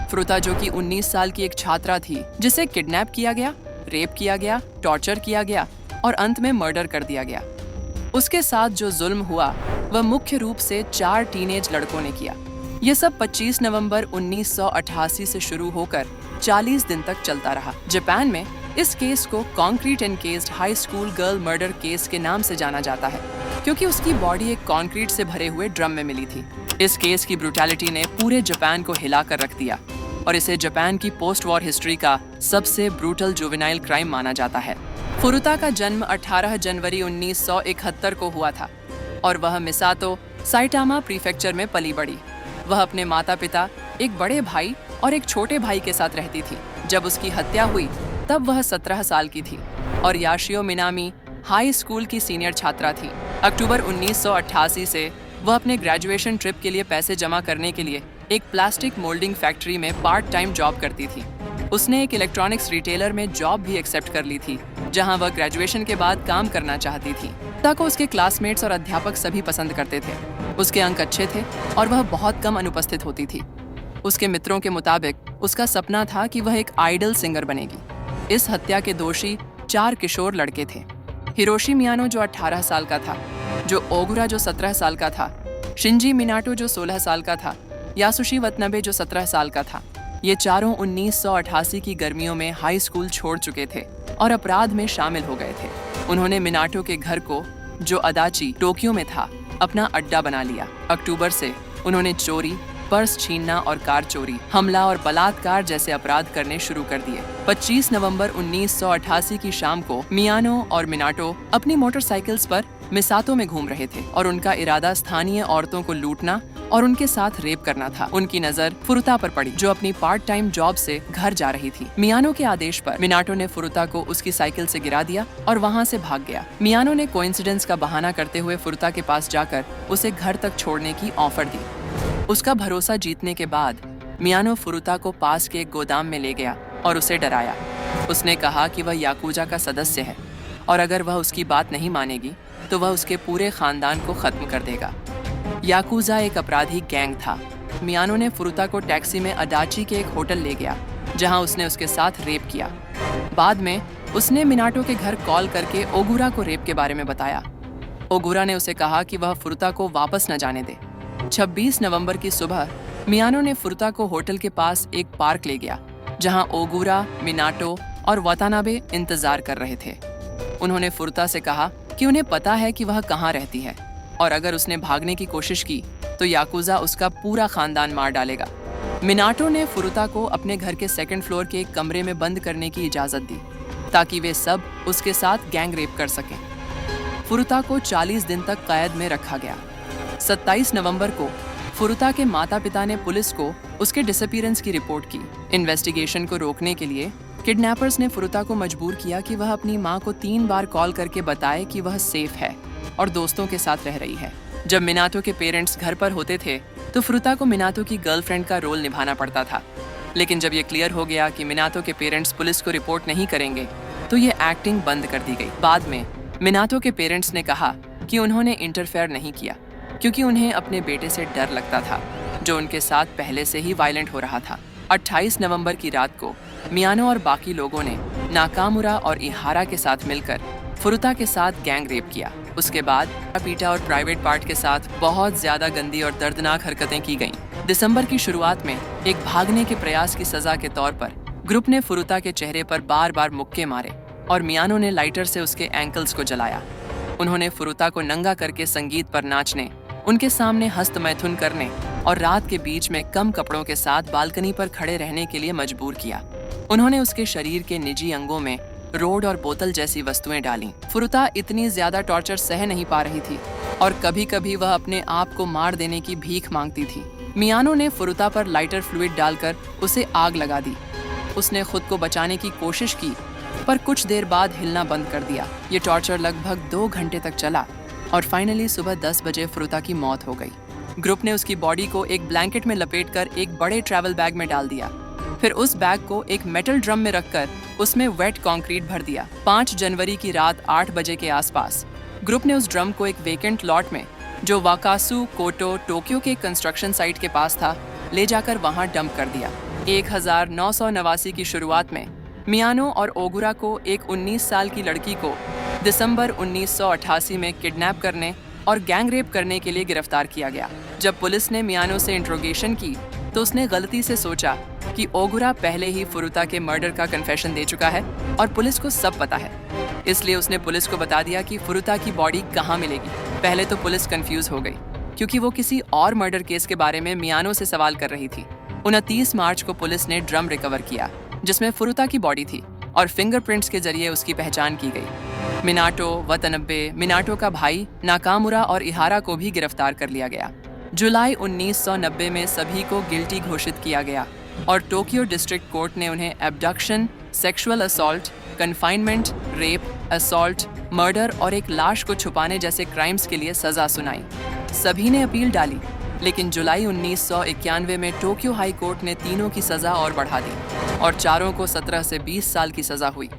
फुरुता, जो कि 19 साल की एक छात्रा थी, जिसे किडनैप किया गया, रेप किया गया, टॉर्चर किया गया और अंत में मर्डर कर दिया गया। उसके साथ जो जुल्म हुआ वह मुख्य रूप से 4 टीनेज लड़कों ने किया। यह सब 25 नवंबर 1988 से शुरू होकर 40 दिन तक चलता रहा। जापान में इस केस को concrete encased high school girl murder case के नाम से जाना जाता है, क्योंकि उसकी बॉडी एक कॉन्क्रीट से भरे हुए ड्रम में मिली थी। इस केस की ब्रूटैलिटी ने पूरे जापान को हिलाकर रख दिया और इसे जापान की पोस्ट वॉर हिस्ट्री का सबसे ब्रूटल जुवेनाइल क्राइम माना जाता है। फुरुता का जन्म 18 जनवरी 1971 को हुआ था और वह मिसातो, साइटामा प्रीफेक्चर में पली बड़ी। वह अपने माता पिता, एक बड़े भाई और एक छोटे भाई के साथ रहती थी। जब उसकी हत्या हुई तब वह 17 साल की थी और याशियो मिनामी हाई स्कूल की सीनियर छात्रा थी। अक्टूबर 1988 से वह अपने ग्रेजुएशन ट्रिप के लिए पैसे जमा करने के लिए एक प्लास्टिक मोल्डिंग फैक्ट्री में पार्ट टाइम जॉब करती थी। उसने एक इलेक्ट्रॉनिक्स रिटेलर में जॉब भी एक्सेप्ट कर ली थी, जहां वह ग्रेजुएशन के बाद काम करना चाहती थी। फुरुता को उसके क्लासमेट्स और अध्यापक सभी पसंद करते थे। उसके अंक अच्छे थे और वह बहुत कम अनुपस्थित होती थी। उसके मित्रों के मुताबिक उसका सपना था कि वह एक आइडल सिंगर बनेगी। इस हत्या के दोषी 4 किशोर लड़के थे। हिरोशी मियानो, जो 18 साल का था, जो ओगुरा, जो 17 साल का था, शिंजी मिनाटो, जो 16 साल का था, यासुशी वतनबे, जो 17 साल का था। ये चारों 1988 की गर्मियों में हाई स्कूल छोड़ चुके थे और अपराध में शामिल हो गए थे। उन्होंने मिनाटो के घर को, जो अदाची, टोक्यो में था, अपना अड्डा बना लिया। अक्टूबर से उन्होंने चोरी, पर्स छीनना और कार चोरी, हमला और बलात्कार जैसे अपराध करने शुरू कर दिए। 25 नवंबर 1988 की शाम को मियानो और मिनाटो अपनी मोटरसाइकिल्स पर मिसातो में घूम रहे थे और उनका इरादा स्थानीय औरतों को लूटना और उनके साथ रेप करना था। उनकी नजर फुरुता पर पड़ी, जो अपनी पार्ट टाइम जॉब से घर जा रही थी। मियानो के आदेश पर मिनाटो ने फुरुता को उसकी साइकिल से गिरा दिया और वहां से भाग गया। मियानो ने कोइंसिडेंस का बहाना करते हुए फुरुता के पास जाकर उसे घर तक छोड़ने की ऑफर दी। उसका भरोसा जीतने के बाद मियानो फुरुता को पास के एक गोदाम में ले गया और उसे डराया। उसने कहा कि वह याकुजा का सदस्य है और अगर वह उसकी बात नहीं मानेगी तो वह उसके पूरे खानदान को खत्म कर देगा। याकुजा एक अपराधी गैंग था। मियानो ने फुरुता को टैक्सी में अडाची के एक होटल ले गया, जहां उसने उसके साथ रेप किया। बाद में उसने मिनाटो के घर कॉल करके ओगुरा को रेप के बारे में बताया। ओगुरा ने उसे कहा कि वह फुरुता को वापस न जाने दे। 26 नवंबर की सुबह मियानो ने फुरुता को होटल के पास एक पार्क ले गया, जहां ओगुरा, मिनाटो और वतानाबे इंतजार कर रहे थे। उन्होंने फुरुता से कहा कि उन्हें पता है कि वह कहां रहती है और अगर उसने भागने की कोशिश की तो याकुजा उसका पूरा खानदान मार डालेगा। मिनाटो ने फुरुता को अपने घर के 2nd फ्लोर के एक कमरे में बंद करने की इजाजत दी ताकि वे सब उसके साथ गैंग रेप कर सकें। फुरुता को 40 दिन तक कैद में रखा गया। 27 नवंबर को फुरुता के माता पिता ने पुलिस को उसके डिसअपीयरेंस की रिपोर्ट की। इन्वेस्टिगेशन को रोकने के लिए किडनैपर्स ने फुरुता को मजबूर किया कि वह अपनी मां को 3 बार कॉल करके बताए कि वह सेफ है और दोस्तों के साथ रह रही है। जब मिनाटो के पेरेंट्स घर पर होते थे तो फुरुता को मिनाटो की गर्लफ्रेंड का रोल निभाना पड़ता था। लेकिन जब ये क्लियर हो गया कि मिनाटो के पेरेंट्स पुलिस को रिपोर्ट नहीं करेंगे तो ये एक्टिंग बंद कर दी गई। बाद में मिनाटो के पेरेंट्स ने कहा कि उन्होंने इंटरफेयर नहीं किया क्योंकि उन्हें अपने बेटे से डर लगता था, जो उनके साथ पहले से ही वायलेंट हो रहा था। 28 नवंबर की रात को मियानो और बाकी लोगों ने नाकामुरा और इहारा के साथ मिलकर फुरुता के साथ गैंग रेप किया। उसके बाद पीटा और प्राइवेट पार्ट के साथ बहुत ज्यादा गंदी और दर्दनाक हरकतें की गईं। दिसंबर की शुरुआत में एक भागने के प्रयास की सजा के तौर पर ग्रुप ने फुरुता के चेहरे पर बार बार मुक्के मारे और मियानो ने लाइटर से उसके एंकल्स को जलाया। उन्होंने फुरुता को नंगा करके संगीत पर नाचने, उनके सामने हस्तमैथुन करने और रात के बीच में कम कपड़ों के साथ बालकनी पर खड़े रहने के लिए मजबूर किया। उन्होंने उसके शरीर के निजी अंगों में रोड और बोतल जैसी वस्तुएं डालीं। फुरुता इतनी ज्यादा टॉर्चर सह नहीं पा रही थी और कभी कभी वह अपने आप को मार देने की भीख मांगती थी। मियानो ने फुरुता पर लाइटर फ्लूइड डालकर उसे आग लगा दी। उसने खुद को बचाने की कोशिश की पर कुछ देर बाद हिलना बंद कर दिया। ये टॉर्चर लगभग 2 घंटे तक चला और फाइनली सुबह 10 बजे फुरुता की मौत हो गई। ग्रुप ने उसकी बॉडी को एक ब्लैंकेट में लपेटकर एक बड़े ट्रैवल बैग में डाल दिया। फिर उस बैग को एक मेटल ड्रम में रखकर उसमें वेट कंक्रीट भर दिया। 5 जनवरी की रात 8 बजे के आसपास ग्रुप ने उस ड्रम को एक वेकेंट लॉट में, जो वाकासु कोटो टोक्यो के कंस्ट्रक्शन साइट के पास था, ले जाकर वहां डंप कर दिया। 1989 की शुरुआत में मियानो और ओगुरा को एक 19 साल की लड़की को दिसंबर 1988 में किडनैप करने और गैंग रेप करने के लिए गिरफ्तार किया गया। जब पुलिस ने मियानो से इंट्रोगेशन की तो उसने गलती से सोचा कि ओगुरा पहले ही फुरुता के मर्डर का कन्फेशन दे चुका है और पुलिस को सब पता है। इसलिए उसने पुलिस को बता दिया कि फुरुता की बॉडी कहाँ मिलेगी। पहले तो पुलिस कंफ्यूज हो गई क्योंकि वो किसी और मर्डर केस के बारे में मियानो से सवाल कर रही थी। 29 मार्च को पुलिस ने ड्रम रिकवर किया जिसमें फुरुता की बॉडी थी और फिंगरप्रिंट्स के जरिए उसकी पहचान की गई। मिनाटो, वतनबे, मिनाटो का भाई नाकामुरा और इहारा को भी गिरफ्तार कर लिया गया। जुलाई 1990 में सभी को गिल्टी घोषित किया गया और टोक्यो डिस्ट्रिक्ट कोर्ट ने उन्हें abduction, sexual assault, confinement, rape, assault, murder और एक लाश को छुपाने जैसे क्राइम्स के लिए सजा सुनाई। सभी ने अपील डाली, लेकिन जुलाई 1991 में टोक्यो हाई कोर्ट ने तीनों की सजा और बढ़ा दी और चारों को 17 से 20 साल की सजा हुई।